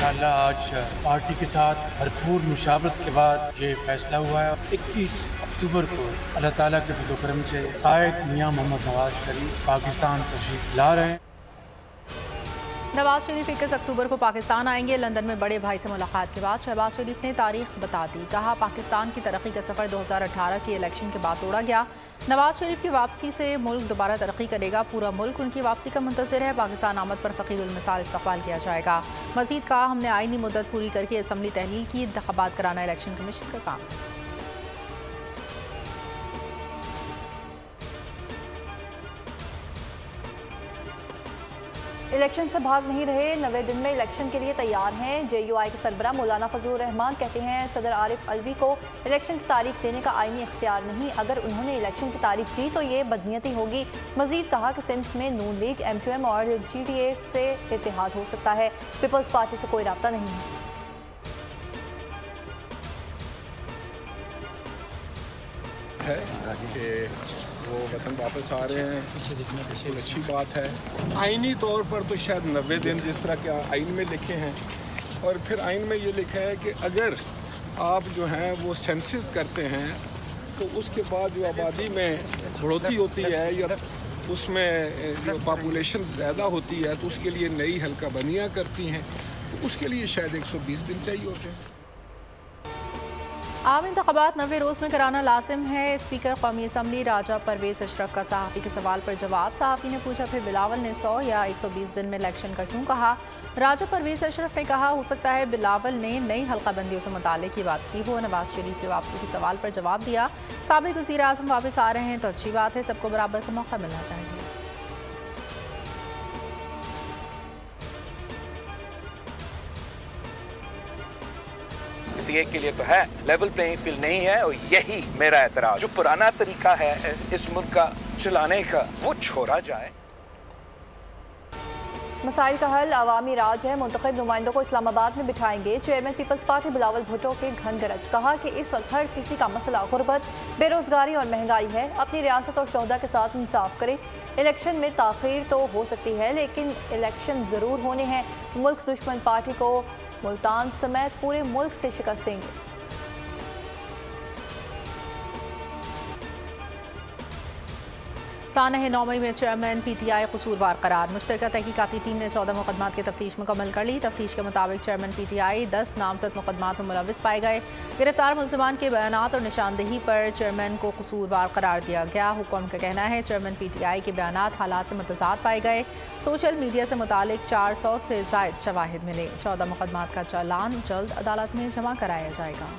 इंशाअल्लाह आज पार्टी के साथ भरपूर मुशावरत के बाद ये फैसला हुआ है। 21 अक्टूबर को अल्लाह ताला के फज़ल व करम से कायद मियां मोहम्मद नवाज शरीफ पाकिस्तान तशरीफ ला रहे हैं। नवाज शरीफ 21 अक्टूबर को पाकिस्तान आएंगे। लंदन में बड़े भाई से मुलाकात के बाद शहबाज शरीफ ने तारीख बता दी। कहा, पाकिस्तान की तरक्की का सफ़र 2018 के इलेक्शन के बाद तोड़ा गया। नवाज शरीफ की वापसी से मुल्क दोबारा तरक्की करेगा। पूरा मुल्क उनकी वापसी का मुंतज़िर है। पाकिस्तान आमद पर फ़कीरुल मिसाल इस्तक़बाल किया जाएगा। मज़ीद कहा, हमने आईनी मुद्दत पूरी करके असम्बली तहलील की। इंतख़ाबात कराना इलेक्शन कमीशन का काम है। इलेक्शन से भाग नहीं रहे, 90 दिन में इलेक्शन के लिए तैयार हैं। JUI के सरबरा मौलाना फजलुर रहमान कहते हैं, सदर आरिफ अलवी को इलेक्शन की तारीख देने का आईनी इख्तियार नहीं। अगर उन्होंने इलेक्शन की तारीख दी तो ये बदनीयती होगी। मजीद कहा कि सिंध में नून लीग, MQM और GDA से इत्तेहाद हो सकता है। पीपल्स पार्टी से कोई रब्ता नहीं है। वो वतन वापस आ रहे हैं, बिल्कुल अच्छी बात है। आइनी तौर पर तो शायद 90 दिन जिस तरह के आइन में लिखे हैं, और फिर आइन में ये लिखा है कि अगर आप जो हैं वो सेंसस करते हैं तो उसके बाद जो आबादी में बढ़ोतरी होती है या उसमें जो पॉपुलेशन ज़्यादा होती है तो उसके लिए नई हल्का बंदियाँ करती हैं, तो उसके लिए शायद 120 दिन चाहिए होते हैं। आम इंतख़ाबात 90 रोज़ में कराना लाजिम है। स्पीकर कौमी असम्बली राजा परवेज़ अशरफ का सहाफ़ी के सवाल पर जवाब। सहाफ़ी ने पूछा, फिर बिलावल ने 100 या 120 दिन में इलेक्शन का क्यों कहा? राजा परवेज़ अशरफ ने कहा, हो सकता है बिलावल ने नई हल्का बंदियों से मुताल्लिक़ की बात की हो। नवाज शरीफ की वापसी के सवाल पर जवाब दिया, साबिक़ वज़ीर आज़म वापस आ रहे हैं तो अच्छी बात है, सबको बराबर का मौका मिलना चाहिए। किसी एक के लिए तो है, लेवल प्लेइंग फील्ड नहीं है, और यही मेरा एतराज। जो पुराना तरीका है इस मुल्क का चलाने का, वो छोड़ा जाए। मसाइल का हल अवामी राज है, मुंतखब नुमाइंदों को इस्लामाबाद में बिठाएंगे। चेयरमैन पीपल्स पार्टी बिलावल भुट्टो के घन गरज। कहा कि इस वक्त हर किसी का मसला गुर्बत, बेरोजगारी और महंगाई है। अपनी रियासत और शोहदा के साथ इंसाफ करें। इलेक्शन में ताख़ीर तो हो सकती है लेकिन इलेक्शन ज़रूर होने हैं। मुल्क दुश्मन पार्टी को मुल्तान समेत पूरे मुल्क से शिकस्त देंगे। सानह 9 मई में चेयरमैन PTI कसूरवार करार। मुश्तरका तहकीकाती टीम ने 14 मुकदमात की तफ्तीश मुकम्मल कर ली। तफ्तीश के मुताबिक चेयरमैन PTI 10 नामजद मुकदमात में मुलविस पाए गए। गिरफ्तार मुलजमान के बयानात और निशानदेही पर चेयरमैन को कसूरवार करार दिया गया। हुक्म का कहना है, चेयरमैन PTI के बयानात हालात से मुतज़ाद पाए गए। सोशल मीडिया से मुतालिक 400 से ज़ायद शवाहिद मिले। 14 मुकदमात का चालान जल्द अदालत में जमा कराया जाएगा।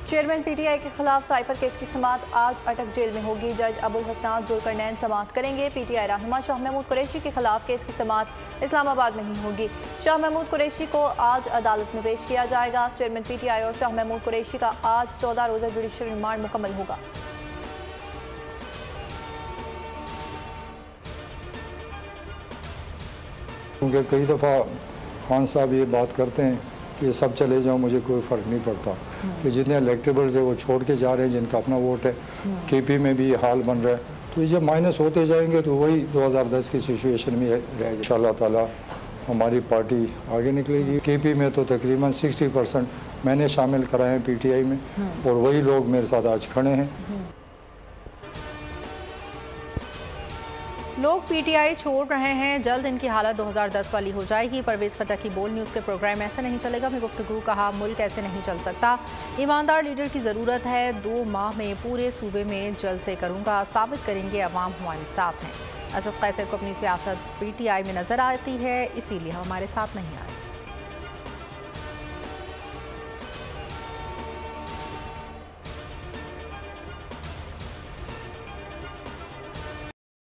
चेयरमैन PTI के खिलाफ साइफर केस की समाअत आज अटक जेल में होगी। जज अबुल हसनात जुल्करनैन समाअत करेंगे। PTI रहनुमा शाह महमूद कुरैशी के खिलाफ केस की समाअत इस्लामाबाद में ही होगी। शाह महमूद कुरैशी को आज अदालत में पेश किया जाएगा। चेयरमैन PTI और शाह महमूद कुरैशी का आज 14 रोज़ा जुडिशल रिमांड मुकम्मल होगा। क्योंकि कई दफ़ा खान साहब ये बात करते हैं कि ये सब चले जाओ, मुझे कोई फ़र्क नहीं पड़ता, कि जितने इलेक्टेबल्स है वो छोड़ के जा रहे हैं जिनका अपना वोट है। KP में भी ये हाल बन रहा है, तो ये जब माइनस होते जाएंगे तो वही 2010 की सिचुएशन में रहेगी। इंशाअल्लाह ताला हमारी पार्टी आगे निकलेगी। KP में तो तकरीबन 60% मैंने शामिल कराए हैं PTI में, और वही लोग मेरे साथ आज खड़े हैं। लोग PTI छोड़ रहे हैं, जल्द इनकी हालत 2010 वाली हो जाएगी। परवेज़ खट्टक की बोल न्यूज़ के प्रोग्राम ऐसे नहीं चलेगा में गुफ्तगू। कहा, मुल्क ऐसे नहीं चल सकता, ईमानदार लीडर की ज़रूरत है। 2 माह में पूरे सूबे में जलसे करूँगा, साबित करेंगे अवाम हमारे साथ हैं। असद कैसर को अपनी सियासत PTI में नज़र आती है, इसीलिए हमारे साथ नहीं आए।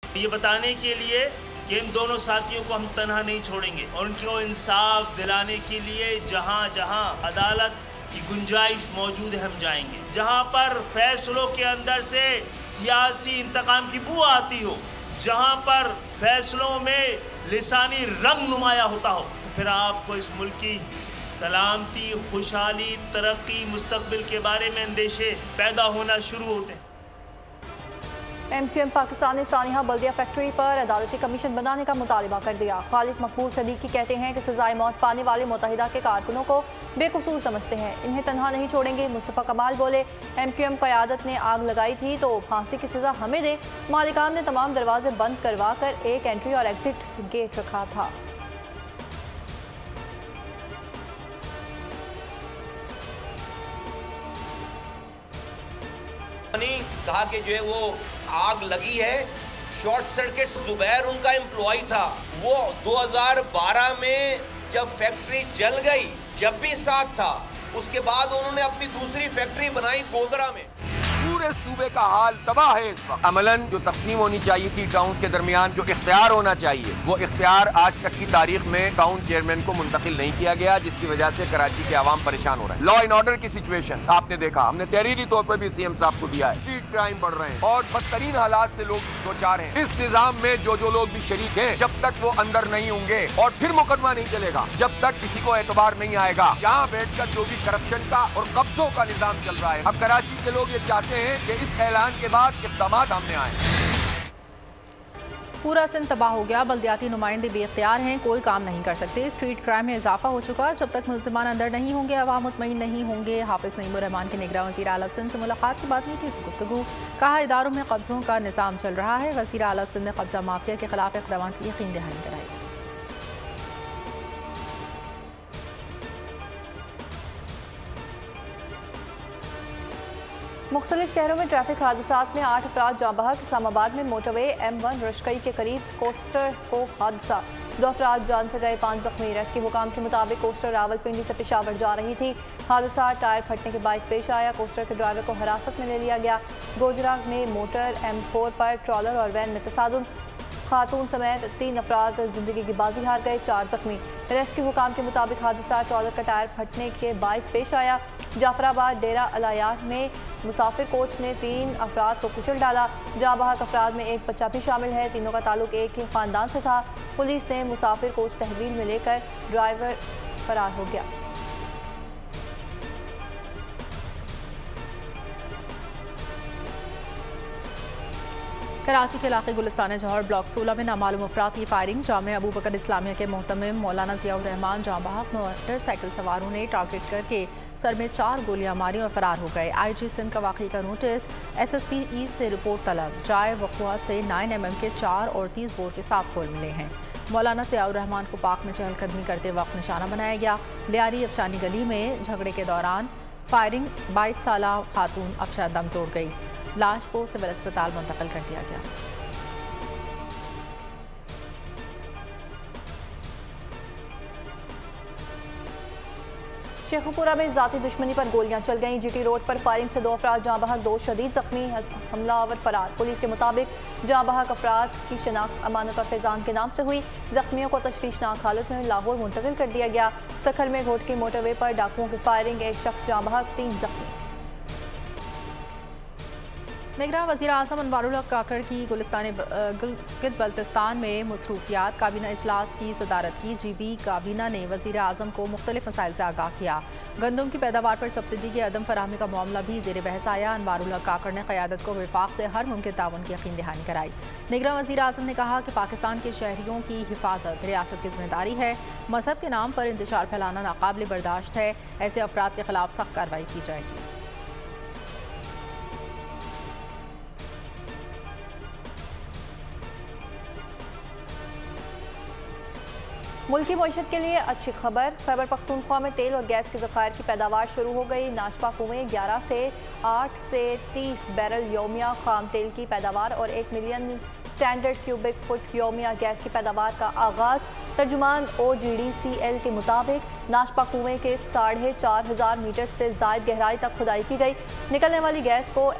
ये बताने के लिए कि इन दोनों साथियों को हम तन्हा नहीं छोड़ेंगे, और उनको इंसाफ दिलाने के लिए जहाँ जहाँ अदालत की गुंजाइश मौजूद है हम जाएंगे। जहाँ पर फैसलों के अंदर से सियासी इंतकाम की बू आती हो, जहाँ पर फैसलों में लिसानी रंग नुमाया होता हो, तो फिर आपको इस मुल्क की सलामती, खुशहाली, तरक्की, मुस्तकबिल के बारे में अंदेशे पैदा होना शुरू होते हैं। MQM पाकिस्तान ने सानिया बल्दिया फैक्ट्री पर अदालती कमीशन बनाने का मुतालबा कर दिया। खालिद मकबूल सदीकी कहते हैं कि सजाए मौत पाने वाले मुत्तहिदा के कारकुनों को बेकसूर समझते हैं, इन्हें तनहा नहीं छोड़ेंगे। मुस्तफ़ा कमाल बोले, MQM क़यादत ने आग लगाई थी तो फांसी की सज़ा हमें दे। मालिकान ने तमाम दरवाजे बंद करवा कर एक एंट्री और एग्जिट गेट रखा था। कहा कि जो है वो आग लगी है शॉर्ट सर्किट। जुबैर उनका एम्प्लॉय था, वो 2012 में जब फैक्ट्री जल गई जब भी साथ था, उसके बाद उन्होंने अपनी दूसरी फैक्ट्री बनाई गोधरा में। पूरे सूबे का हाल तबाह है इस वक्त। अमलन जो तकसीम होनी चाहिए थी टाउन के दरमियान, जो इख्तियार होना चाहिए, वो इख्तियार आज तक की तारीख में टाउन चेयरमैन को मुंतकिल नहीं किया गया, जिसकी वजह से कराची के आवाम परेशान हो रहे हैं। लॉ एंड ऑर्डर की सिचुएशन आपने देखा, हमने तहरीरी तौर पर भी CM साहब को दिया है। स्ट्रीट क्राइम बढ़ रहे हैं और बदतरीन हालात से लोग दो चार हैं। इस निजाम में जो लोग भी शरीक हैं, जब तक वो अंदर नहीं होंगे और फिर मुकदमा नहीं चलेगा, जब तक किसी को एतबार नहीं आएगा। यहाँ बैठकर जो भी करप्शन का और कब्जों का निजाम चल रहा है, अब कराची के लोग ये चाहते हैं कि इस ऐलान के बाद इक़दाम सामने आए। पूरा सिंध तबाह हो गया, बल्दियाती नुमाइंदे बेख्तियार हैं, कोई काम नहीं कर सकते। स्ट्रीट क्राइम में इजाफा हो चुका, जब तक मुल्ज़िमान अंदर नहीं होंगे अवाम मुतमईन नहीं होंगे। हाफिज़ नईमुर रहमान के निगरान वज़ीर आला सिंध से मुलाकात के बाद मीठी से गुफ्तगू, कहा इदारों में कब्ज़ों का निज़ाम चल रहा है। वज़ीर आला सिंध ने कब्ज़ा माफिया के खिलाफ इक़दाम की यकीन दहानी कराई। मुख्तलिफ शहरों में ट्रैफिक हादसात में 8 अफराद जाँ बहक। इस्लामाबाद में मोटरवे M1 रशकई के करीब कोस्टर को हादसा, 2 अफराद जान से गए, 5 जख्मी। रेस्क्यू हुकाम के मुताबिक कोस्टर रावलपिंडी से पेशावर जा रही थी। हादसा टायर फटने के बायस पेश आया। कोस्टर के ड्राइवर को हिरासत में ले लिया गया। गोजरा में मोटर M4 पर ट्रॉलर और वैन में तसादुम, खातून समेत 3 अफराद जिंदगी की बाजी हार गए, 4 जख्मी। रेस्क्यू हुकाम के मुताबिक हादसा ट्रॉलर का टायर फटने के बायस पेश आया। जाफराबाद डेरा अलायात में मुसाफिर कोच ने 3 अफराद को कुचल डाला। जाँ बहक अफराद में एक बच्चा भी शामिल है, तीनों का ताल्लुक एक ही ख़ानदान से था। पुलिस ने मुसाफिर कोच तहवील में लेकर ड्राइवर फरार हो गया। कराची के इलाके गुलिस्तान जौहर ब्लॉक 16 में नामालूम अफराद की फायरिंग। जामे अबू बकर इस्लामिया के मोहतमिम मौलाना ज़ियाउर रहमान जाँ बहक मोटरसाइकिल सवारों ने टारगेट करके सर में 4 गोलियां मारी और फरार हो गए। IG सिंध का वाक़ई का नोटिस, SSP ईस्ट से रिपोर्ट तलब। जाए वक़ुआ से 9 mm के 4 और 30 बोर के 7 खोल मिले हैं। मौलाना ज़ियाउर रहमान को पाक में चहलकदमी करते वक्त निशाना बनाया गया। लियारी अफशानी गली में झगड़े के दौरान फायरिंग, 22 साला खातून अफशा दम तोड़ गई। लाश को सिविल अस्पताल मुंतकिल कर दिया गया। शेखुपुरा में जाती दुश्मनी पर गोलियां चल गईं। GT रोड पर फायरिंग से 2 अफराद जाँ बहक, 2 शदीद जख्मी, हमलावर फरार। पुलिस के मुताबिक जाँ बहक अफराद की शनाख्त अमानत और फैजान के नाम से हुई। जख्मियों को तशवीशनाक हालत में लाहौर मुंतकिल कर दिया गया। सखर में घोटकी मोटरवे पर डाकुओं की फायरिंग, 1 शख्स जाँ बहक, 3 जख्मी। निगरान वज़ीर आज़म अनवारुल हक काकड़ की गिलगित बल्तिस्तान में मसरूफियात काबीना इजलास की सदारत की। GB काबीना ने वज़ीर आज़म को मुख्तलिफ मसाइल से आगाह किया। गंदम की पैदावार पर सब्सिडी की अदम फराहमी का मामला भी ज़ेर बहस आया। अनवारुल हक काकड़ ने क़यादत को वफाक से हर मुमकिन ताउन की यकीन दहानी कराई। निगरान वज़ीर आज़म ने कहा कि पाकिस्तान के शहरियों की हिफाजत रियासत की जिम्मेदारी है। मजहब के नाम पर इंतशार फैलाना नाकाबिल बर्दाश्त है। ऐसे अफराद के खिलाफ सख्त कार्रवाई की जाएगी। मुल्की मईशत के लिए अच्छी खबर। खैबर पख्तूनख्वा में तेल और गैस के ज़खायर की पैदावार शुरू हो गई। नाशपा कुएं 11 से 8 से 30 बैरल योमिया खाम तेल की पैदावार और 1 मिलियन स्टैंडर्ड क्यूबिक फुट योमिया गैस की पैदावार का आगाज़। तर्जुमान OGDCL के मुताबिक नाशपा कुएं के 4,500 मीटर से ज़ायद गहराई तक खुदाई की गई। निकलने वाली गैस को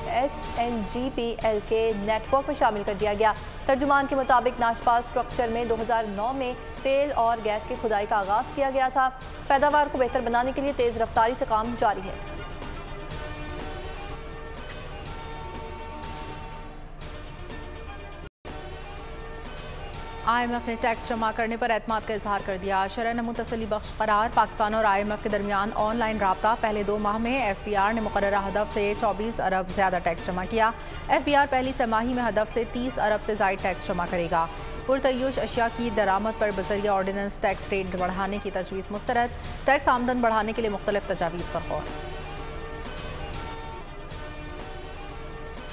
SNGPL के नेटवर्क में शामिल कर दिया गया। तर्जुमान के मुताबिक नाशपा स्ट्रक्चर में 2009 में तेल और गैस की खुदाई का आगाज़ किया गया था। पैदावार को बेहतर बनाने के लिए तेज़ रफ्तारी से काम जारी है। IMF ने टैक्स जमा करने पर एतमाद का इजहार कर दिया। शरह नमू तसल्ली बख्श करार। पाकिस्तान और IMF के दरमियान ऑनलाइन राब्ता। पहले 2 माह में FBR ने मुकर्ररा हदफ से 24 अरब ज़्यादा टैक्स जमा किया। FBR पहली तिमाही में हदफ से 30 अरब से ज़ायद टैक्स जमा करेगा। पुरतयूश अशिया की दरामद पर बज़रिया ऑर्डिनेंस टैक्स रेट बढ़ाने की तजवीज़ मुस्तरद। टैक्स आमदन बढ़ाने के लिए मुख्तलिफ तजावीज़ पर गौर।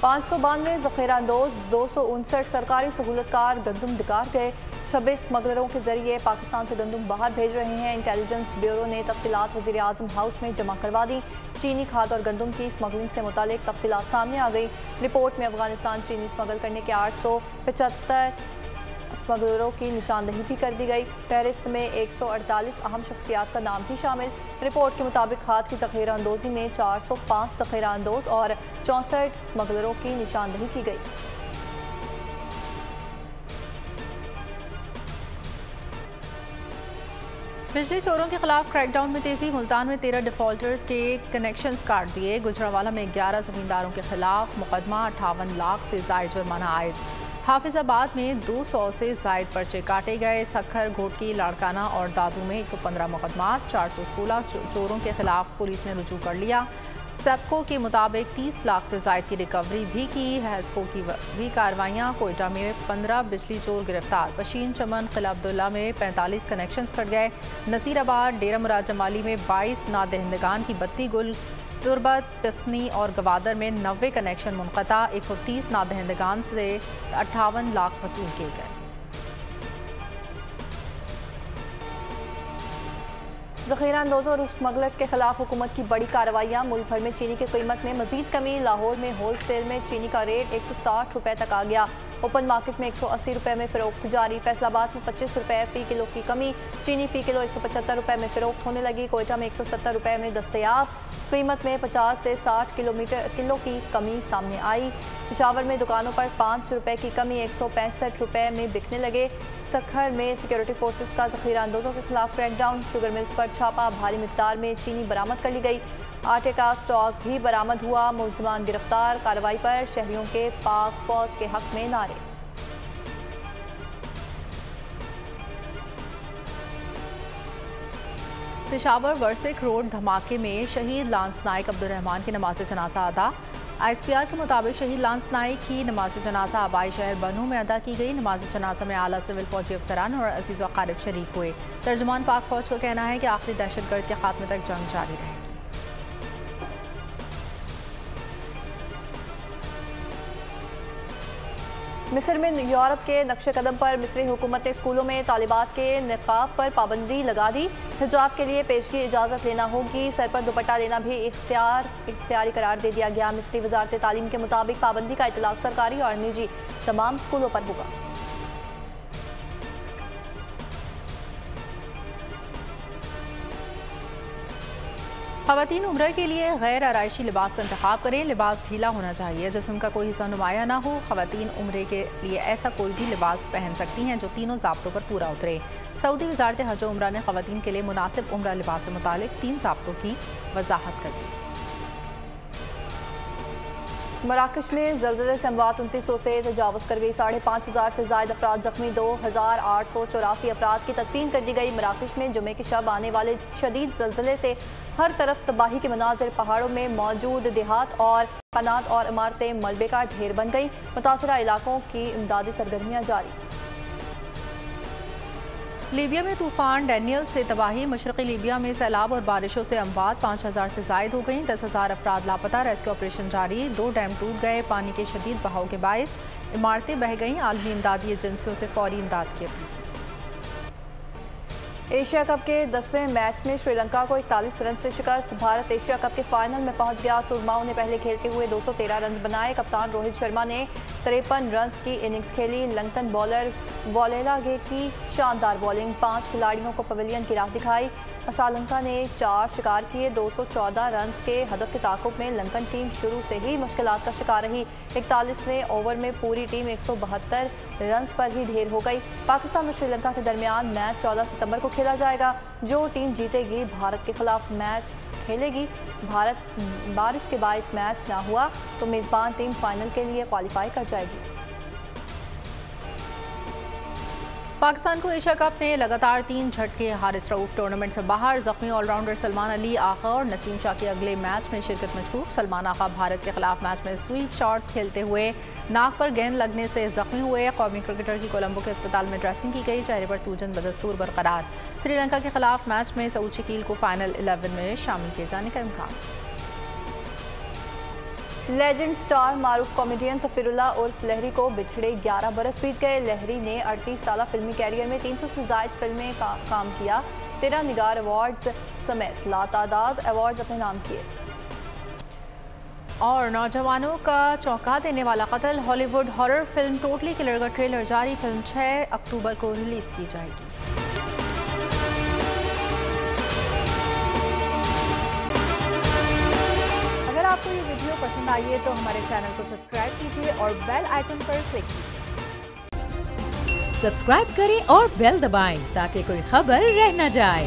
592 ज़ख़ीरा अंदोज़ 259 सरकारी सहूलतकार गंदम दिकार गए। 26 स्मगलरों के जरिए पाकिस्तान से गंदम बाहर भेज रहे हैं। इंटेलिजेंस ब्यूरो ने तफसीलात वज़ीर आज़म हाउस में जमा करवा दी। चीनी खाद और गंदम की स्मगलिंग से मुतालिक तफसीलात सामने आ गई। रिपोर्ट में अफगानिस्तान चीनी स्मगल करने के 875 स्मगलरों की निशानदही भी कर दी गई। फहरिस्त में 148 अहम शख्सियात का नाम भी शामिल। रिपोर्ट के मुताबिक खाद की ज़ख़ीरा अंदोज़ी में 405 ज़ख़ीरा अंदोज़ और 64 स्मगलरों की निशानदही की गई। बिजली चोरों के खिलाफ क्रैकडाउन में तेजी। मुल्तान में 13 डिफॉल्टर्स के कनेक्शंस काट दिए। गुजरावाला में 11 ज़मींदारों के खिलाफ मुकदमा। 58 लाख से ज़ायद जुर्माना आयद। हाफिजाबाद में 200 से ज़ायद पर्चे काटे गए। सखर, घोटकी, लाड़काना और दादू में 115 मुकदमा। 416 चोरों के खिलाफ पुलिस ने रुजू कर लिया। सेप्को के मुताबिक 30 लाख से ज़ायद की रिकवरी भी की। हैस्को की भी कार्रवाइयाँ। कोयटा में 15 बिजली चोर गिरफ्तार। पशीन चमन, किला अब्दुल्ला में 45 कनेक्शंस कट गए। नसीराबाद, डेरा मुराद जमाली में 22 नादहिंदगान की बत्ती गुल। तुरबत, पिसनी और गवादर में 90 कनेक्शन मुनक़ता। 130 नादहिंदगान से 58 लाख वसूल किए गए। ज़ख़ीरा अंदोज़ों और स्मगलर्स के खिलाफ हुकूमत की बड़ी कार्रवाइयाँ। मुल्क भर में चीनी की कीमत में मजीद कमी। लाहौर में होल सेल में चीनी का रेट 160 रुपये तक आ गया। ओपन मार्केट में 180 रुपये में फ़रोख्त जारी। फैसलाबाद में 25 रुपये फ़ी किलो की कमी। चीनी फ़ी किलो 175 रुपये में फ़रोख्त होने लगी। कोयटा में 170 रुपये में दस्तयाब। कीमत में 50 से 60 किलो की कमी सामने आई। पेशावर में दुकानों पर 5 रुपये की कमी 165 रुपये में बिकने लगे। सखर में सिक्योरिटी फोर्सेस का ज़ख़ीरा अंदोज़ों के खिलाफ क्रैकडाउन। शुगर मिल्स पर छापा। भारी मिक़दार में चीनी बरामद कर ली गई। आटे का स्टॉक भी बरामद हुआ। मुलज़िमान गिरफ्तार। कार्रवाई पर शहरियों के पाक फौज के हक में नारे। पेशावर वर्सिक रोड धमाके में शहीद लांस नाइक अब्दुर्रहमान की नमाज जनाजा अदा। ISPR के मुताबिक शहीद लांस नाइक की नमाज जनाजा आबाई शहर बनू में अदा की गई। नमाज जनाजा में आला सिविल फौजी अफसरान और अजीज़ व क़ारिब शरीक हुए। तर्जुमान पाक फौज का कहना है कि आखिरी दहशतगर्द के खात्मे तक जंग जारी रहेगी। मिस्र में यूरोप के नक्शे कदम पर मिस्री हुकूमत ने स्कूलों में तालिबात के निकाब पर पाबंदी लगा दी। हिजाब के लिए पेशगी इजाज़त लेना होगी। सर पर दुपट्टा लेना भी इख्तियारी करार दे दिया गया। मिस्री वजारत तालीम के मुताबिक पाबंदी का इतलाक सरकारी और निजी तमाम स्कूलों पर होगा। ख़वातीन उम्रा के लिए गैर आराइशी लिबास का इंतखाब करें। लिबास ढीला होना चाहिए, जिस्म का कोई हिस्सा नुमाया ना हो। ख़वातीन उम्रे के लिए ऐसा कोई भी लिबास पहन सकती हैं जो तीनों ज़ाब्तों पर पूरा उतरे। सऊदी वज़ारत हज उम्रा ने ख़वातीन के लिए मुनासिब उम्रा लिबास से मुतालिक 3 ज़ाब्तों की वजाहत कर दी। मराकश में ज़लज़ले से अमवात 2900 से तजावज़ कर गई। 5500 से ज़ायद अफराद जख्मी। 2884 अफराद की तदफीन कर दी गई। मराकश में जुमे की शब आने वाले शदीद ज़लज़ले से हर तरफ तबाही के मनाज़िर। पहाड़ों में मौजूद देहात और कनात और इमारतें मलबे का ढेर बन गई। मुतासरा इलाकों की इमदादी सरगर्मियाँ जारी। लीबिया में तूफान डैनियल से तबाही। मशरक़ी लीबिया में सैलाब और बारिशों से अमवात 5000 से ज़ायद हो गई। 10,000 अफराद लापता। रेस्क्यू ऑपरेशन जारी। 2 डैम टूट गए। पानी के शदीद बहाव के बायस इमारतें बह गईं। आलमी इमदादी एजेंसियों से फौरी इमदाद की अपील। एशिया कप के 10वें मैच में श्रीलंका को 41 रन से शिकस्त। भारत एशिया कप के फाइनल में पहुंच गया। सुरमाओं ने पहले खेलते हुए 213 रन बनाए। कप्तान रोहित शर्मा ने 53 रन की इनिंग्स खेली। लंकन बॉलर वॉलेलागे की शानदार बॉलिंग। 5 खिलाड़ियों को पवेलियन की राह दिखाई। श्रीलंका ने 4 शिकार किए। 214 रन के हदफ के ताक़ुब में लंकन टीम शुरू से ही मुश्किलात का शिकार रही। 41वें ओवर में पूरी टीम 172 रन पर ही ढेर हो गई। पाकिस्तान और श्रीलंका के दरमियान मैच 14 सितंबर को खेला जाएगा। जो टीम जीतेगी भारत के खिलाफ मैच खेलेगी। भारत बारिश के बायस मैच ना हुआ तो मेज़बान टीम फाइनल के लिए क्वालिफाई कर जाएगी। पाकिस्तान को एशिया कप में लगातार 3 झटके, हारिस रऊफ टूर्नामेंट से बाहर, जख्मी ऑलराउंडर सलमान अली आगा और नसीम शाह के अगले मैच में शिरकत मशकूक। सलमान आगा भारत के खिलाफ मैच में स्वीप शॉट खेलते हुए नाक पर गेंद लगने से जख्मी हुए। कौमी क्रिकेटर की कोलंबो के अस्पताल में ड्रेसिंग की गई, चेहरे पर सूजन बदस्तूर बरकरार। श्रीलंका के खिलाफ मैच में सऊद शकील को फाइनल 11 में शामिल किए जाने का इम्कान। लेजेंड स्टार मारूफ कॉमेडियन सफीरुल्लाह उर्फ लहरी को बिछड़े 11 बरस बीत गए। लहरी ने 38 साल फिल्मी कैरियर में 300 से ज़ायद फिल्में काम किया। 13 निगार अवार्ड्स समेत लातादाद अवार्ड्स अपने नाम किए। और नौजवानों का चौंका देने वाला कत्ल, Hollywood horror film totally killer का ट्रेलर जारी। फिल्म 6 अक्टूबर को रिलीज की जाएगी। अगर आपको ये वीडियो पसंद आई है तो हमारे चैनल को सब्सक्राइब कीजिए और बेल आइकन पर क्लिक कीजिए। सब्सक्राइब करें और बेल दबाएं ताकि कोई खबर रह न जाए।